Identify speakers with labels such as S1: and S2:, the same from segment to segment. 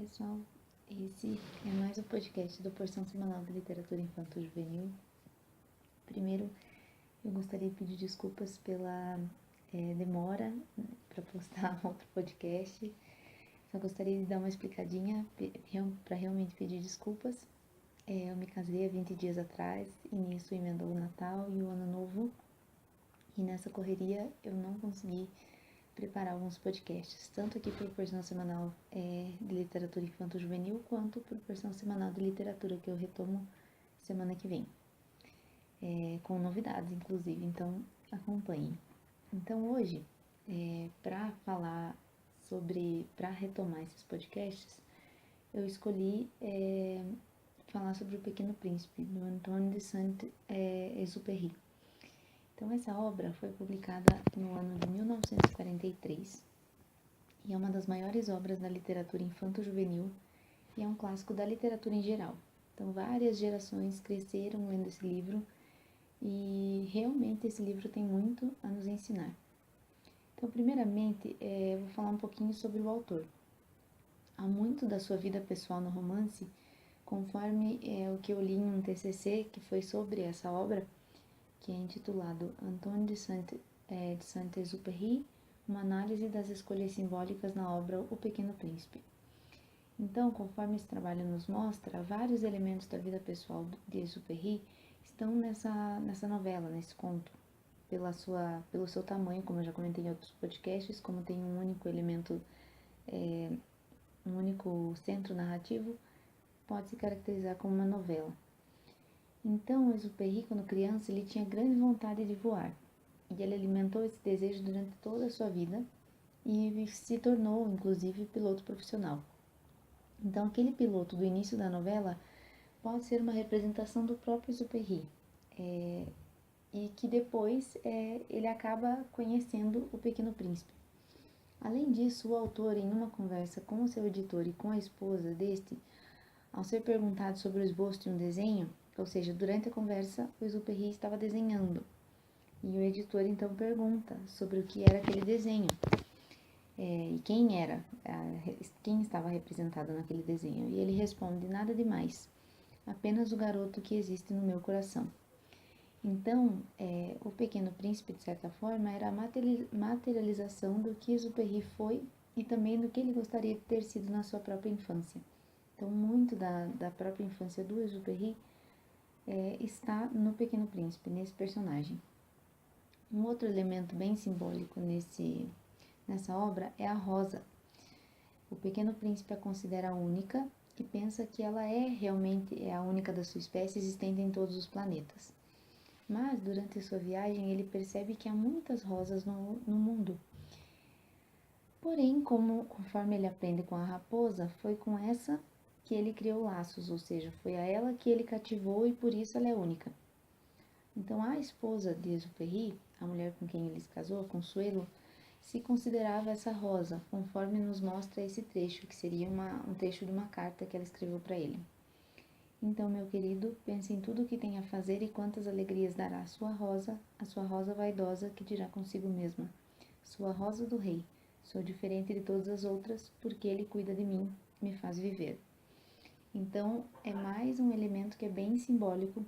S1: pessoal, esse é mais um podcast do Porção Semanal de Literatura Infanto-Juvenil. Primeiro, eu gostaria de pedir desculpas pela demora para postar outro podcast. Só gostaria de dar uma explicadinha para realmente pedir desculpas. Eu me casei há 20 dias atrás e nisso emendou o Natal e o Ano Novo. E nessa correria eu não consegui preparar alguns podcasts, tanto aqui para o Porção Semanal de Literatura Infanto-Juvenil, quanto para o Porção Semanal de Literatura, que eu retomo semana que vem, com novidades, inclusive, então acompanhem. Então hoje, para retomar esses podcasts, eu escolhi falar sobre O Pequeno Príncipe, do Antoine de Saint-Exupéry. Então, essa obra foi publicada no ano de 1943 e é uma das maiores obras da literatura infanto-juvenil e é um clássico da literatura em geral. Então, várias gerações cresceram lendo esse livro e realmente esse livro tem muito a nos ensinar. Então, primeiramente, eu vou falar um pouquinho sobre o autor. Há muito da sua vida pessoal no romance, conforme o que eu li em um TCC que foi sobre essa obra, que é intitulado Antoine de Saint-Exupéry, uma análise das escolhas simbólicas na obra O Pequeno Príncipe. Então, conforme esse trabalho nos mostra, vários elementos da vida pessoal de Exupéry estão nessa novela, nesse conto, pelo seu tamanho, como eu já comentei em outros podcasts, como tem um único elemento, um único centro narrativo, pode se caracterizar como uma novela. Então, o Exupéry, quando criança, ele tinha grande vontade de voar, e ele alimentou esse desejo durante toda a sua vida e se tornou, inclusive, piloto profissional. Então, aquele piloto do início da novela pode ser uma representação do próprio Exupéry, e que depois ele acaba conhecendo o Pequeno Príncipe. Além disso, o autor, em uma conversa com o seu editor e com a esposa deste, ao ser perguntado sobre o esboço de um desenho, ou seja, durante a conversa, o Exupéry estava desenhando. E o editor então pergunta sobre o que era aquele desenho e quem estava representado naquele desenho. E ele responde: nada demais, apenas o garoto que existe no meu coração. Então, o Pequeno Príncipe, de certa forma, era a materialização do que Exupéry foi e também do que ele gostaria de ter sido na sua própria infância. Então, muito da própria infância do Exupéry está no Pequeno Príncipe, nesse personagem. Um outro elemento bem simbólico nessa obra é a rosa. O Pequeno Príncipe a considera única e pensa que ela realmente a única da sua espécie existente em todos os planetas. Mas, durante a sua viagem, ele percebe que há muitas rosas no mundo. Porém, conforme ele aprende com a raposa, foi com essa que ele criou laços, ou seja, foi a ela que ele cativou e por isso ela é única. Então, a esposa de Exupéry, a mulher com quem ele se casou, Consuelo, se considerava essa rosa, conforme nos mostra esse trecho, que seria um trecho de uma carta que ela escreveu para ele. Então, meu querido, pense em tudo o que tem a fazer e quantas alegrias dará a sua rosa vaidosa que dirá consigo mesma: sua rosa do rei, sou diferente de todas as outras, porque ele cuida de mim, me faz viver. Então, é mais um elemento que é bem simbólico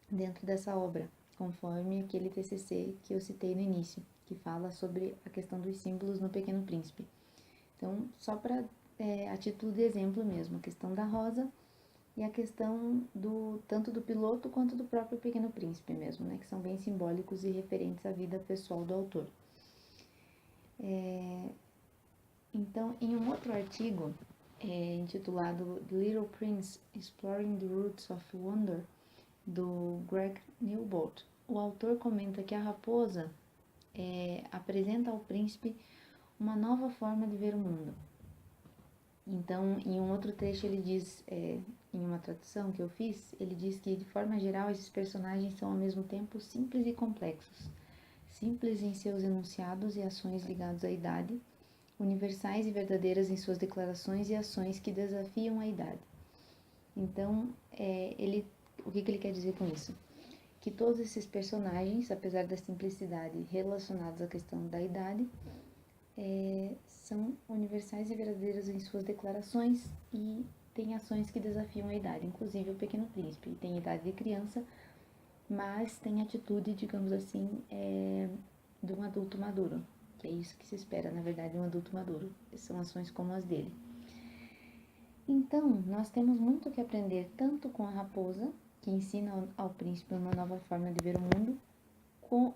S1: dentro dessa obra, conforme aquele TCC que eu citei no início, que fala sobre a questão dos símbolos no Pequeno Príncipe. Então, só para a título de exemplo mesmo, a questão da rosa e a questão tanto do piloto quanto do próprio Pequeno Príncipe mesmo, né, que são bem simbólicos e referentes à vida pessoal do autor. Então, em um outro artigo, intitulado The Little Prince, Exploring the Roots of Wonder, do Greg Newbold, o autor comenta que a raposa apresenta ao príncipe uma nova forma de ver o mundo. Então, em um outro trecho ele diz, em uma tradução que eu fiz, ele diz que, de forma geral, esses personagens são ao mesmo tempo simples e complexos. Simples em seus enunciados e ações ligados à idade, universais e verdadeiras em suas declarações e ações que desafiam a idade. Então, o que ele quer dizer com isso? Que todos esses personagens, apesar da simplicidade relacionados à questão da idade, são universais e verdadeiros em suas declarações e têm ações que desafiam a idade, inclusive o Pequeno Príncipe. Tem idade de criança, mas tem atitude, digamos assim, de um adulto maduro, que é isso que se espera, na verdade, de um adulto maduro. São ações como as dele. Então, nós temos muito que aprender tanto com a raposa, que ensina ao príncipe uma nova forma de ver o mundo,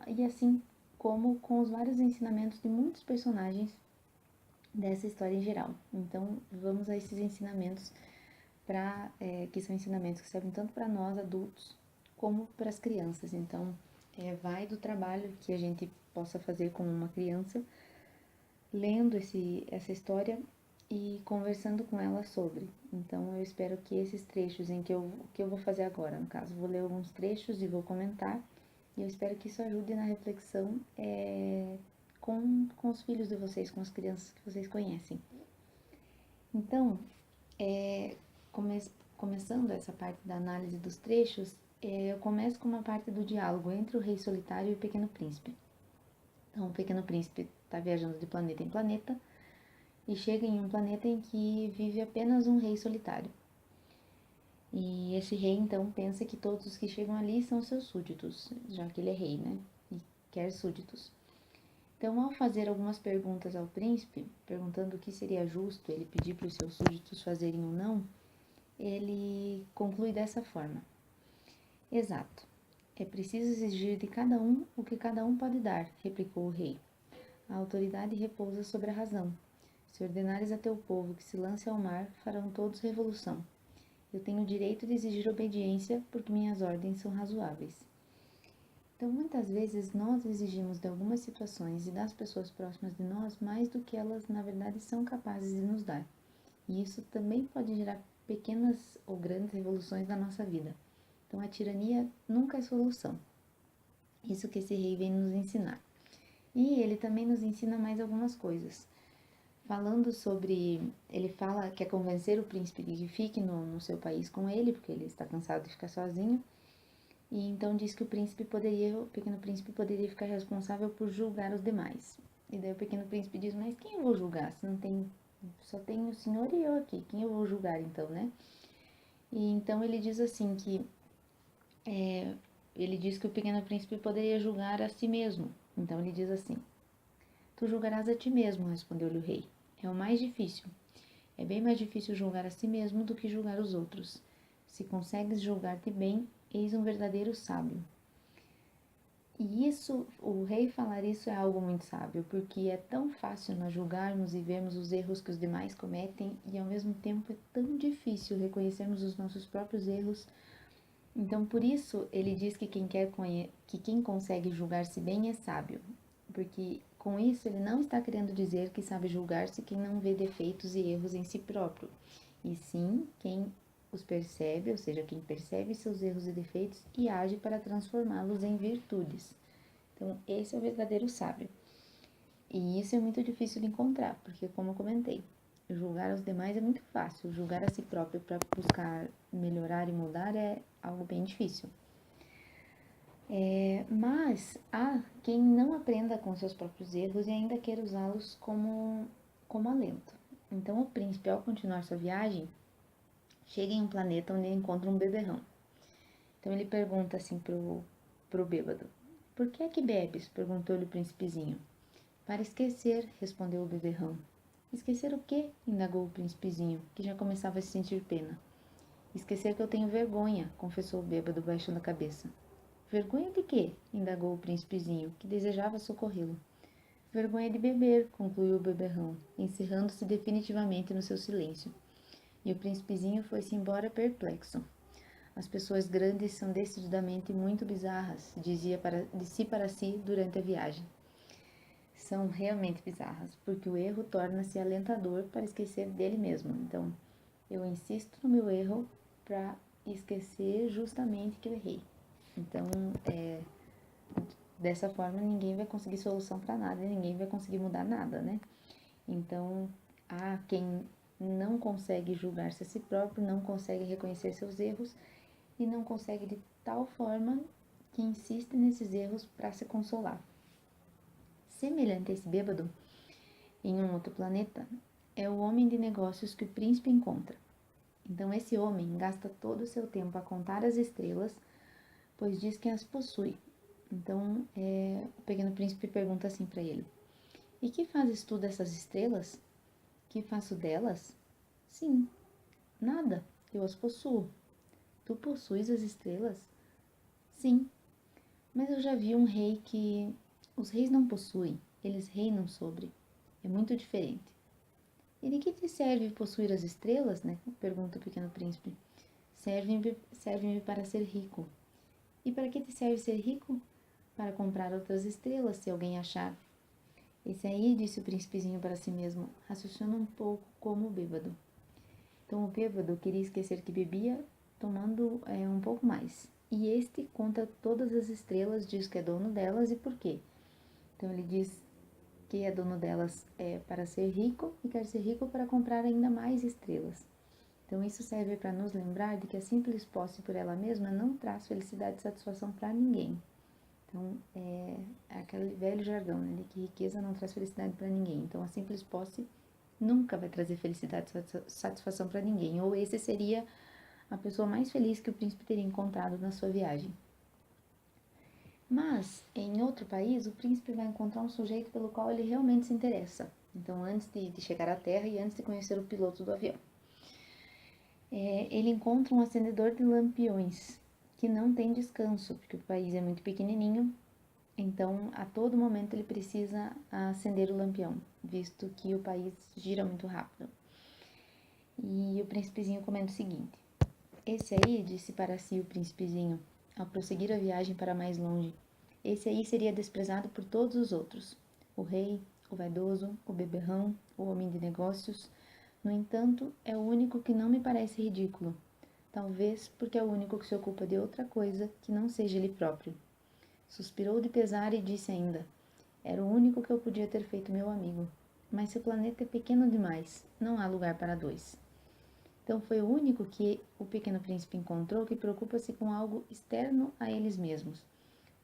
S1: e assim como com os vários ensinamentos de muitos personagens dessa história em geral. Então, vamos a esses ensinamentos, que são ensinamentos que servem tanto para nós adultos como para as crianças. Então, vai do trabalho que a gente possa fazer como uma criança, lendo essa história e conversando com ela sobre. Então, eu espero que esses trechos que eu vou fazer agora, no caso, vou ler alguns trechos e vou comentar, e eu espero que isso ajude na reflexão com os filhos de vocês, com as crianças que vocês conhecem. Então, começando essa parte da análise dos trechos, eu começo com uma parte do diálogo entre o Rei Solitário e o Pequeno Príncipe. Então, o Pequeno Príncipe está viajando de planeta em planeta e chega em um planeta em que vive apenas um rei solitário. E esse rei, então, pensa que todos os que chegam ali são seus súditos, já que ele é rei, né? E quer súditos. Então, ao fazer algumas perguntas ao príncipe, perguntando o que seria justo ele pedir para os seus súditos fazerem ou não, ele conclui dessa forma: exato, é preciso exigir de cada um o que cada um pode dar, replicou o rei. A autoridade repousa sobre a razão. Se ordenares a teu povo que se lance ao mar, farão todos revolução. Eu tenho o direito de exigir obediência, porque minhas ordens são razoáveis. Então, muitas vezes, nós exigimos de algumas situações e das pessoas próximas de nós mais do que elas, na verdade, são capazes de nos dar. E isso também pode gerar pequenas ou grandes revoluções na nossa vida. Então, a tirania nunca é solução. Isso que esse rei vem nos ensinar. E ele também nos ensina mais algumas coisas. Ele fala que quer convencer o príncipe de que fique no seu país com ele, porque ele está cansado de ficar sozinho. E então diz que o Pequeno Príncipe poderia ficar responsável por julgar os demais. E daí o Pequeno Príncipe diz: mas quem eu vou julgar? Se não tem, só tem o senhor e eu aqui. Quem eu vou julgar então, né? E então ele diz assim que ele diz que o Pequeno Príncipe poderia julgar a si mesmo. Então ele diz assim: tu julgarás a ti mesmo, respondeu-lhe o rei. É o mais difícil. É bem mais difícil julgar a si mesmo do que julgar os outros. Se consegues julgar-te bem, eis um verdadeiro sábio. E isso, o rei falar isso é algo muito sábio, porque é tão fácil nós julgarmos e vermos os erros que os demais cometem, e ao mesmo tempo é tão difícil reconhecermos os nossos próprios erros. Então, por isso, ele diz que quem consegue julgar-se bem é sábio, porque com isso ele não está querendo dizer que sabe julgar-se quem não vê defeitos e erros em si próprio, e sim quem os percebe, ou seja, quem percebe seus erros e defeitos e age para transformá-los em virtudes. Então, esse é o verdadeiro sábio. E isso é muito difícil de encontrar, porque, como eu comentei, julgar os demais é muito fácil, julgar a si próprio para buscar melhorar e mudar é algo bem difícil. Mas há quem não aprenda com seus próprios erros e ainda queira usá-los como alento. Então, o príncipe, ao continuar sua viagem, chega em um planeta onde encontra um beberrão. Então, ele pergunta assim pro bêbado: por que é que bebes? Perguntou-lhe o príncipezinho. Para esquecer, respondeu o beberrão. Esquecer o quê? Indagou o príncipezinho, que já começava a se sentir pena. Esquecer que eu tenho vergonha, confessou o bêbado, baixando a cabeça. Vergonha de quê? Indagou o príncipezinho, que desejava socorrê-lo. Vergonha de beber, concluiu o beberrão, encerrando-se definitivamente no seu silêncio. E o príncipezinho foi-se embora perplexo. As pessoas grandes são decididamente muito bizarras, disse para si durante a viagem. São realmente bizarras, porque o erro torna-se alentador para esquecer dele mesmo. Então, eu insisto no meu erro para esquecer justamente que eu errei. Então, dessa forma, ninguém vai conseguir solução para nada e ninguém vai conseguir mudar nada, né? Então, há quem não consegue julgar-se a si próprio, não consegue reconhecer seus erros e não consegue de tal forma que insiste nesses erros para se consolar. Semelhante a esse bêbado, em um outro planeta, é o homem de negócios que o príncipe encontra. Então esse homem gasta todo o seu tempo a contar as estrelas, pois diz que as possui. Então o pequeno príncipe pergunta assim para ele: E que fazes tu dessas estrelas? Que faço delas? Sim, nada, eu as possuo. Tu possuis as estrelas? Sim, mas eu já vi um rei que os reis não possuem, eles reinam sobre. É muito diferente. E de que te serve possuir as estrelas, né? Pergunta o pequeno príncipe. Servem-me para ser rico. E para que te serve ser rico? Para comprar outras estrelas, se alguém achar. Esse aí, disse o príncipezinho para si mesmo, raciocina um pouco como o bêbado. Então o bêbado queria esquecer que bebia, tomando um pouco mais. E este conta todas as estrelas, diz que é dono delas e por quê. Então ele diz que é dono delas para ser rico e quer ser rico para comprar ainda mais estrelas. Então isso serve para nos lembrar de que a simples posse por ela mesma não traz felicidade e satisfação para ninguém. Então é aquele velho jargão, né, de que riqueza não traz felicidade para ninguém. Então a simples posse nunca vai trazer felicidade e satisfação para ninguém. Ou esse seria a pessoa mais feliz que o príncipe teria encontrado na sua viagem. Mas, em outro país, o príncipe vai encontrar um sujeito pelo qual ele realmente se interessa. Então, antes de chegar à Terra e antes de conhecer o piloto do avião. Ele encontra um acendedor de lampiões, que não tem descanso, porque o país é muito pequenininho, então a todo momento ele precisa acender o lampião, visto que o país gira muito rápido. E o príncipezinho comenta o seguinte: Esse aí, disse para si o príncipezinho, ao prosseguir a viagem para mais longe, esse aí seria desprezado por todos os outros. O rei, o vaidoso, o beberrão, o homem de negócios. No entanto, é o único que não me parece ridículo. Talvez porque é o único que se ocupa de outra coisa que não seja ele próprio. Suspirou de pesar e disse ainda: Era o único que eu podia ter feito meu amigo. Mas seu planeta é pequeno demais, não há lugar para dois. Então foi o único que o pequeno príncipe encontrou que preocupa-se com algo externo a eles mesmos.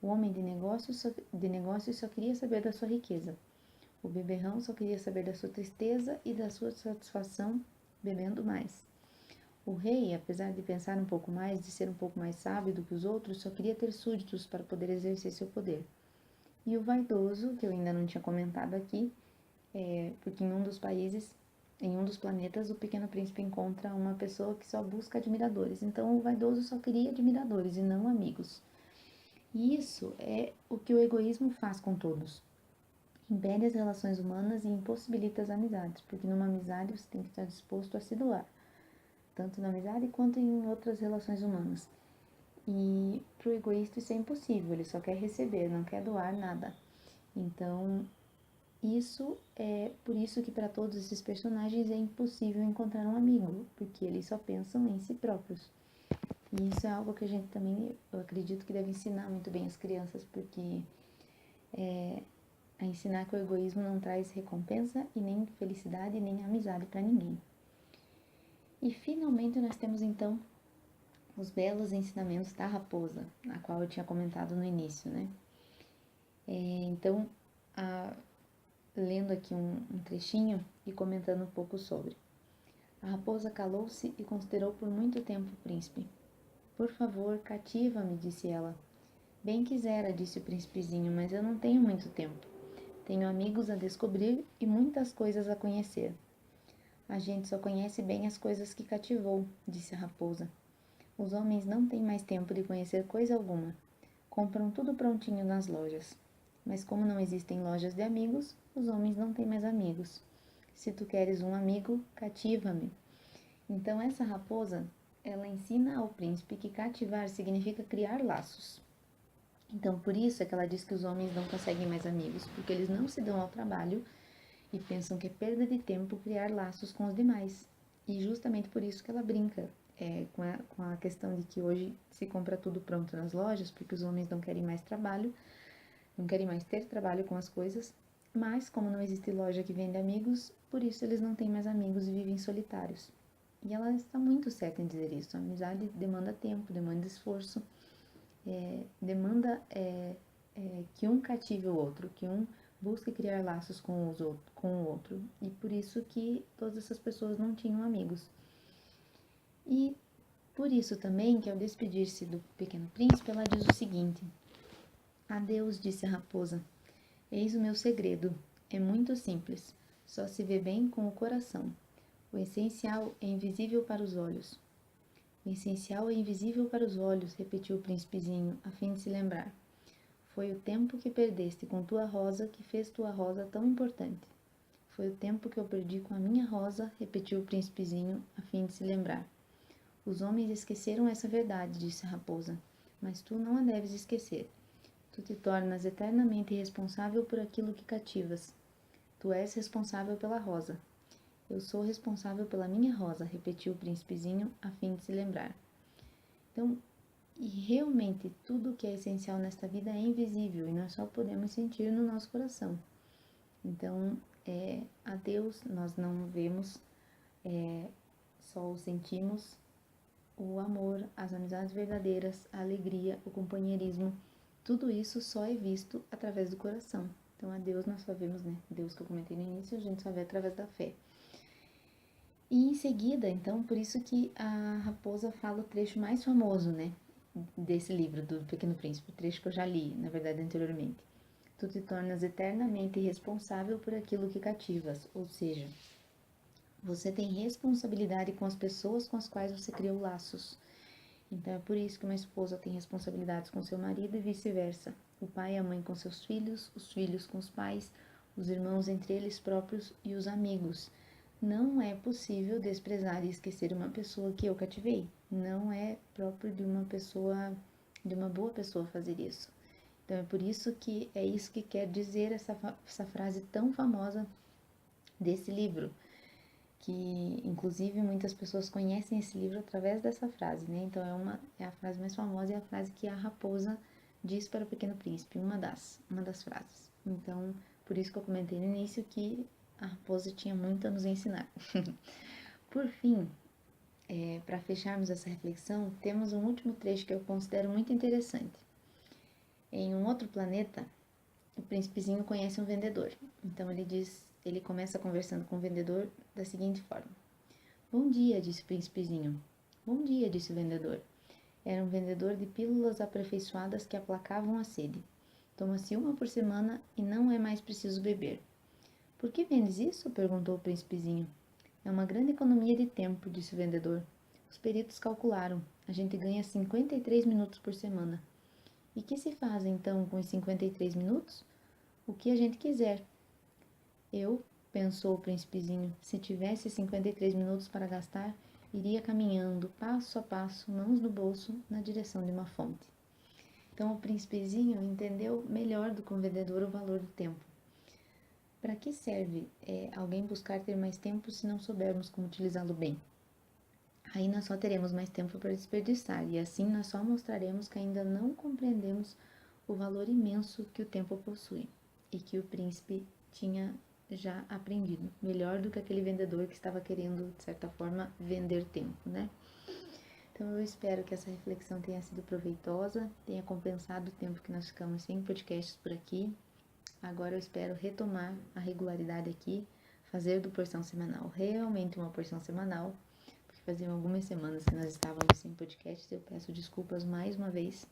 S1: O homem de negócios só queria saber da sua riqueza. O beberrão só queria saber da sua tristeza e da sua satisfação bebendo mais. O rei, apesar de pensar um pouco mais, de ser um pouco mais sábio do que os outros, só queria ter súditos para poder exercer seu poder. E o vaidoso, que eu ainda não tinha comentado aqui, porque em um dos planetas, o pequeno príncipe encontra uma pessoa que só busca admiradores. Então, o vaidoso só queria admiradores e não amigos. E isso é o que o egoísmo faz com todos. Impede as relações humanas e impossibilita as amizades, porque numa amizade você tem que estar disposto a se doar, tanto na amizade quanto em outras relações humanas. E para o egoísta isso é impossível, ele só quer receber, não quer doar nada. Então, isso é por isso que para todos esses personagens é impossível encontrar um amigo, porque eles só pensam em si próprios. E isso é algo que a gente também, eu acredito que deve ensinar muito bem as crianças, porque a ensinar que o egoísmo não traz recompensa e nem felicidade nem amizade para ninguém. E finalmente nós temos então os belos ensinamentos da raposa, a qual eu tinha comentado no início, né? Então, lendo aqui um trechinho e comentando um pouco sobre. A raposa calou-se e considerou por muito tempo o príncipe. Por favor, cativa-me, disse ela. Bem quisera, disse o príncipezinho, mas eu não tenho muito tempo. Tenho amigos a descobrir e muitas coisas a conhecer. A gente só conhece bem as coisas que cativou, disse a raposa. Os homens não têm mais tempo de conhecer coisa alguma. Compram tudo prontinho nas lojas. Mas como não existem lojas de amigos, os homens não têm mais amigos. Se tu queres um amigo, cativa-me. Então essa raposa, ela ensina ao príncipe que cativar significa criar laços. Então por isso é que ela diz que os homens não conseguem mais amigos, porque eles não se dão ao trabalho e pensam que é perda de tempo criar laços com os demais. E justamente por isso que ela brinca com a questão de que hoje se compra tudo pronto nas lojas, porque os homens não querem mais trabalho, não querem mais ter trabalho com as coisas, mas como não existe loja que vende amigos, por isso eles não têm mais amigos e vivem solitários. E ela está muito certa em dizer isso. A amizade demanda tempo, demanda esforço, demanda que um cative o outro, que um Busque criar laços com o outro. E por isso que todas essas pessoas não tinham amigos. E por isso também que ao despedir-se do Pequeno Príncipe, ela diz o seguinte: Adeus, disse a raposa. Eis o meu segredo. É muito simples. Só se vê bem com o coração. O essencial é invisível para os olhos. O essencial é invisível para os olhos, repetiu o príncipezinho, a fim de se lembrar. Foi o tempo que perdeste com tua rosa que fez tua rosa tão importante. Foi o tempo que eu perdi com a minha rosa, repetiu o príncipezinho, a fim de se lembrar. Os homens esqueceram essa verdade, disse a raposa, mas tu não a deves esquecer. Tu te tornas eternamente responsável por aquilo que cativas. Tu és responsável pela rosa. Eu sou responsável pela minha rosa, repetiu o príncipezinho, a fim de se lembrar. Então, e realmente tudo que é essencial nesta vida é invisível e nós só podemos sentir no nosso coração. Então, a Deus nós não vemos, só o sentimos, o amor, as amizades verdadeiras, a alegria, o companheirismo, tudo isso só é visto através do coração. Então, a Deus nós só vemos, né? Deus que eu comentei no início, a gente só vê através da fé. E em seguida, então, por isso que a raposa fala o trecho mais famoso, né, desse livro, do Pequeno Príncipe, o trecho que eu já li, na verdade, anteriormente. Tu te tornas eternamente responsável por aquilo que cativas, ou seja, você tem responsabilidade com as pessoas com as quais você criou laços. Então, é por isso que uma esposa tem responsabilidades com seu marido e vice-versa. O pai e a mãe com seus filhos, os filhos com os pais, os irmãos entre eles próprios e os amigos. Não é possível desprezar e esquecer uma pessoa que eu cativei. Não é próprio de uma pessoa, de uma boa pessoa fazer isso. Então é por isso que é isso que quer dizer essa frase tão famosa desse livro, que inclusive muitas pessoas conhecem esse livro através dessa frase, né? Então é a frase mais famosa e a frase que a raposa diz para o Pequeno Príncipe, uma das frases. Então, por isso que eu comentei no início que a raposa tinha muito a nos ensinar. Por fim, para fecharmos essa reflexão, temos um último trecho que eu considero muito interessante. Em um outro planeta, o príncipezinho conhece um vendedor. Então ele começa conversando com o vendedor da seguinte forma: Bom dia, disse o príncipezinho. Bom dia, disse o vendedor. Era um vendedor de pílulas aperfeiçoadas que aplacavam a sede. Toma-se uma por semana e não é mais preciso beber. Por que vendes isso? Perguntou o príncipezinho. É uma grande economia de tempo, disse o vendedor. Os peritos calcularam. A gente ganha 53 minutos por semana. E que se faz então com os 53 minutos? O que a gente quiser. Eu, pensou o príncipezinho, se tivesse 53 minutos para gastar, iria caminhando, passo a passo, mãos no bolso, na direção de uma fonte. Então o príncipezinho entendeu melhor do que o vendedor o valor do tempo. Para que serve alguém buscar ter mais tempo se não soubermos como utilizá-lo bem? Aí nós só teremos mais tempo para desperdiçar, e assim nós só mostraremos que ainda não compreendemos o valor imenso que o tempo possui, e que o príncipe tinha já aprendido, melhor do que aquele vendedor que estava querendo, de certa forma, vender tempo, né? Então eu espero que essa reflexão tenha sido proveitosa, tenha compensado o tempo que nós ficamos sem podcasts por aqui. Agora eu espero retomar a regularidade aqui, fazer do Porção Semanal realmente uma porção semanal, porque faziam algumas semanas que nós estávamos sem podcast, eu peço desculpas mais uma vez.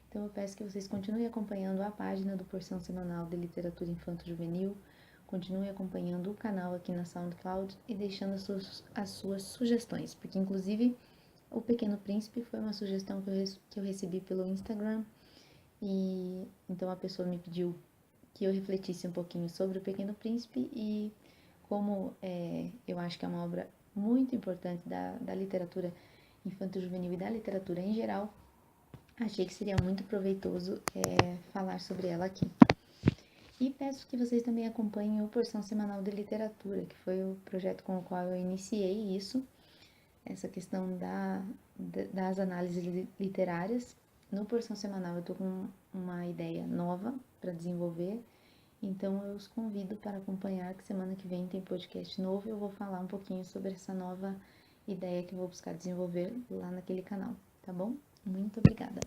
S1: Então eu peço que vocês continuem acompanhando a página do Porção Semanal de Literatura Infanto-Juvenil, continuem acompanhando o canal aqui na SoundCloud e deixando as suas sugestões, porque inclusive o Pequeno Príncipe foi uma sugestão que eu recebi pelo Instagram, e então a pessoa me pediu que eu refletisse um pouquinho sobre o Pequeno Príncipe e como eu acho que é uma obra muito importante da literatura infanto-juvenil e da literatura em geral, achei que seria muito proveitoso falar sobre ela aqui. E peço que vocês também acompanhem o Porção Semanal de Literatura, que foi o projeto com o qual eu iniciei isso, essa questão das análises literárias. No Porção Semanal eu estou com uma ideia nova para desenvolver, então eu os convido para acompanhar, que semana que vem tem podcast novo e eu vou falar um pouquinho sobre essa nova ideia que eu vou buscar desenvolver lá naquele canal, tá bom? Muito obrigada!